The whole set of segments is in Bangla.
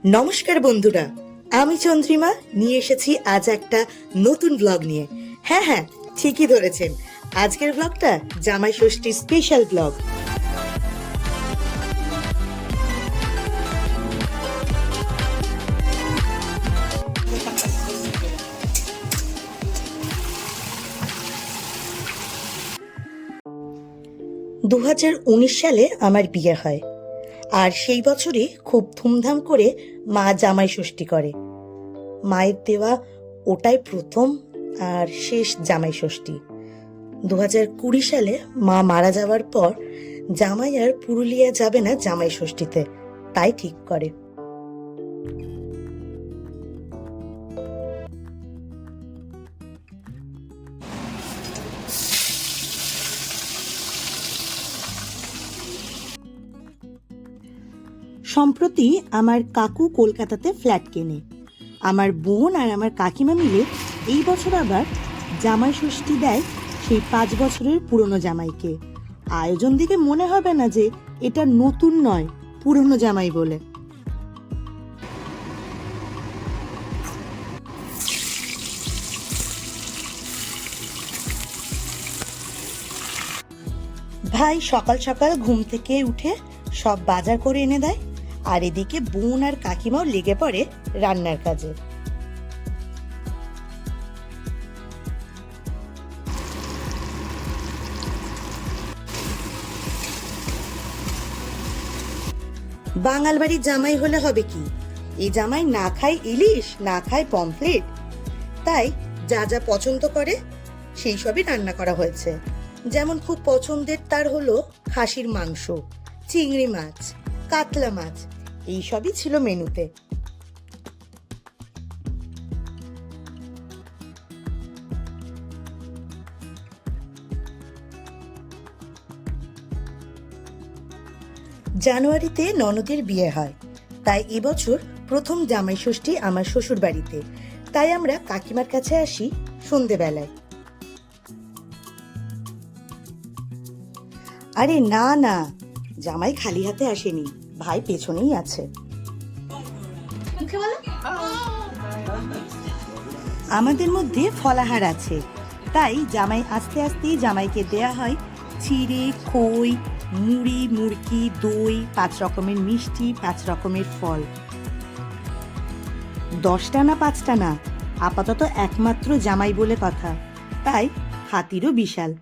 নমস্কার বন্ধুরা, আমি চন্দ্রিমা নিয়ে এসেছি আজ একটা নতুন ব্লগ নিয়ে। হ্যাঁ, ঠিকই ধরেছেন, আজকের ব্লগটা জামাই ষষ্ঠী স্পেশাল ব্লগ। দু সালে আমার বিয়ে হয়, আর সেই বছরই খুব ধুমধাম করে মা জামাই ষষ্ঠী করে। মায়ের দেওয়া ওটাই প্রথম আর শেষ জামাই ষষ্ঠী। 2020 সালে মা মারা যাওয়ার পর জামাই আর পুরুলিয়া যাবে না জামাই ষষ্ঠীতে, তাই ঠিক করে। সম্প্রতি আমার কাকু কলকাতাতে ফ্ল্যাট কেনে। আমার বোন আর আমার কাকিমা মিলে এই বছর আবার জামাই ষষ্ঠী দেয় সেই 5 বছরের পুরনো জামাইকে। আয়োজন দেখে মনে হবে না যে এটা নতুন নয়, পুরনো জামাই বলে। ভাই সকাল সকাল ঘুম থেকে উঠে সব বাজার করে এনে দেয়, আর এদিকে বোন আর কাকিমাও লেগে পড়ে রান্নার কাজে। বাঙাল বাড়ির জামাই হলে হবে কি, এই জামাই না খায় ইলিশ, না খায় পমফ্লেট, তাই যা যা পছন্দ করে সেই সবই রান্না করা হয়েছে। যেমন খুব পছন্দের তার হলো খাসির মাংস, চিংড়ি মাছ, কাতলা মাছ, এই সবই ছিল মেনুতে। জানুয়ারিতে ননদের বিয়ে হয়, তাই এবছর প্রথম জামাই ষষ্ঠী আমার শ্বশুর বাড়িতে। তাই আমরা কাকিমার কাছে আসি সন্ধেবেলায়। আরে না না, জামাই খালি হাতে আসেনি, ভাই পেছনেই আছে। আমাদের মধ্যে ফলাহার আছে, তাই জামাই আস্তে আস্তে জামাইকে দেয়া হয় চিড়ে, খই, মুড়ি, মুরকি, দই, 5 রকমের মিষ্টি, 5 রকমের ফল। 10টা না 5টা না, আপাতত একমাত্র জামাই বলে কথা, তাই হাতিরও বিশাল।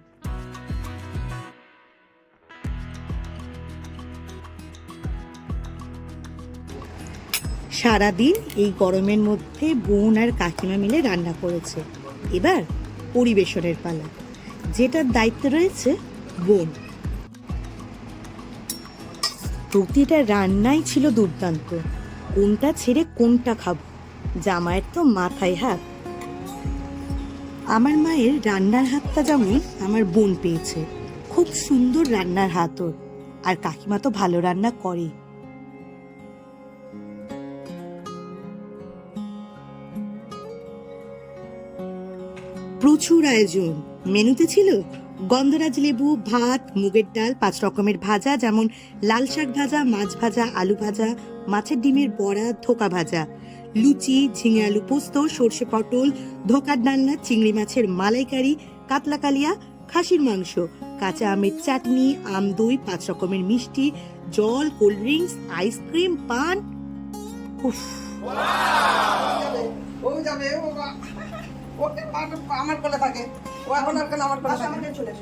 সারাদিন এই গরমের মধ্যে বোন আর কাকিমা মিলে রান্না করেছে। এবার পরিবেশনের পালা, যেটার দায়িত্ব রয়েছে বোন। প্রতিটা রান্নাই ছিল দুর্দান্ত, কোনটা ছেড়ে কোনটা খাবো, জামাইয়ের তো মাথায় হাত। আমার মায়ের রান্নার হাতটা যেমন আমার বোন পেয়েছে, খুব সুন্দর রান্নার হাত ওর, আর কাকিমা তো ভালো রান্না করে। প্রচুর আয়োজন। মেনুতে ছিল গন্ধরাজ লেবু, ভাত, মুগের ডাল, 5 রকমের ভাজা, যেমন লাল শাক ভাজা, মাছ ভাজা, আলু ভাজা, মাছের ডিমের বড়া, ধোকা ভাজা, লুচি, ঝিঙে আলু পোস্ত, সর্ষে পটল, ধোকার ডালনা, চিংড়ি মাছের মালাইকারি, কাতলা কালিয়া, খাসির মাংস, কাঁচা আমের চাটনি, আম দই, 5 রকমের মিষ্টি, জল, কোল্ড ড্রিঙ্কস, আইসক্রিম, পান। উফ, আমার কোলে থাকে, ও এখন আর কেন আমার কোলে থাকে? চলে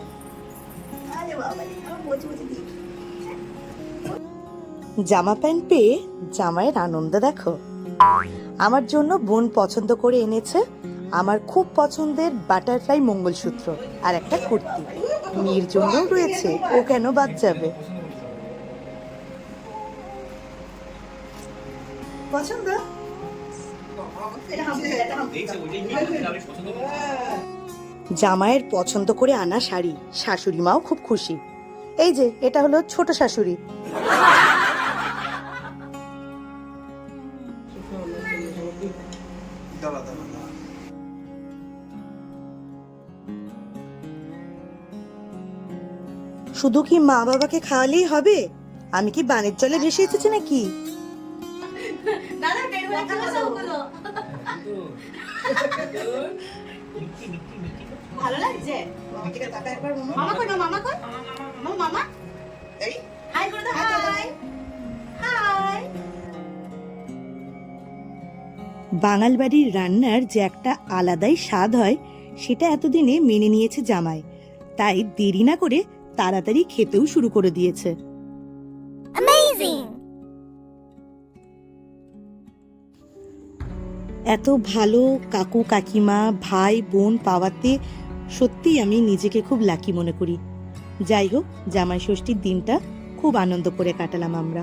জামা প্যান্ট পেয়ে জামাইয়ের আনন্দ দেখো। আমার জন্য বোন পছন্দ করে এনেছে আমার খুব পছন্দের বাটারফ্লাই মঙ্গলসূত্র আর একটা কুর্তি। মেয়ের জন্যও রয়েছে, ও কেন বাদ যাবে। পছন্দ জামাইয়ের পছন্দ করে আনা শাড়ি, শাশুড়ি মাও খুব খুশি। এই যে এটা হলো ছোট শাশুড়ি। শুধু কি মা বাবাকে খাওয়ালেই হবে? আমি কি বানের জলে ভেসে এসেছি নাকি? দাদা পেট ভরে খাবে সবগুলো। ভালো লাগছে? মামার দিকে তাকা একবার মামা। মামা কই? মামা কই? মামা এই হাই করে দাও। High high. বাঙাল বাড়ির রান্নার যে একটা আলাদাই স্বাদ হয় সেটা এতদিনে মেনে নিয়েছে জামাই, তাই দেরি না করে তাড়াতাড়ি খেতেও শুরু করে দিয়েছে। এত ভালো কাকু কাকিমা ভাই বোন পাওয়াতে সত্যিই আমি নিজেকে খুব লাকি মনে করি। যাই হোক, জামাই ষষ্ঠীর দিনটা খুব আনন্দ করে কাটালাম আমরা।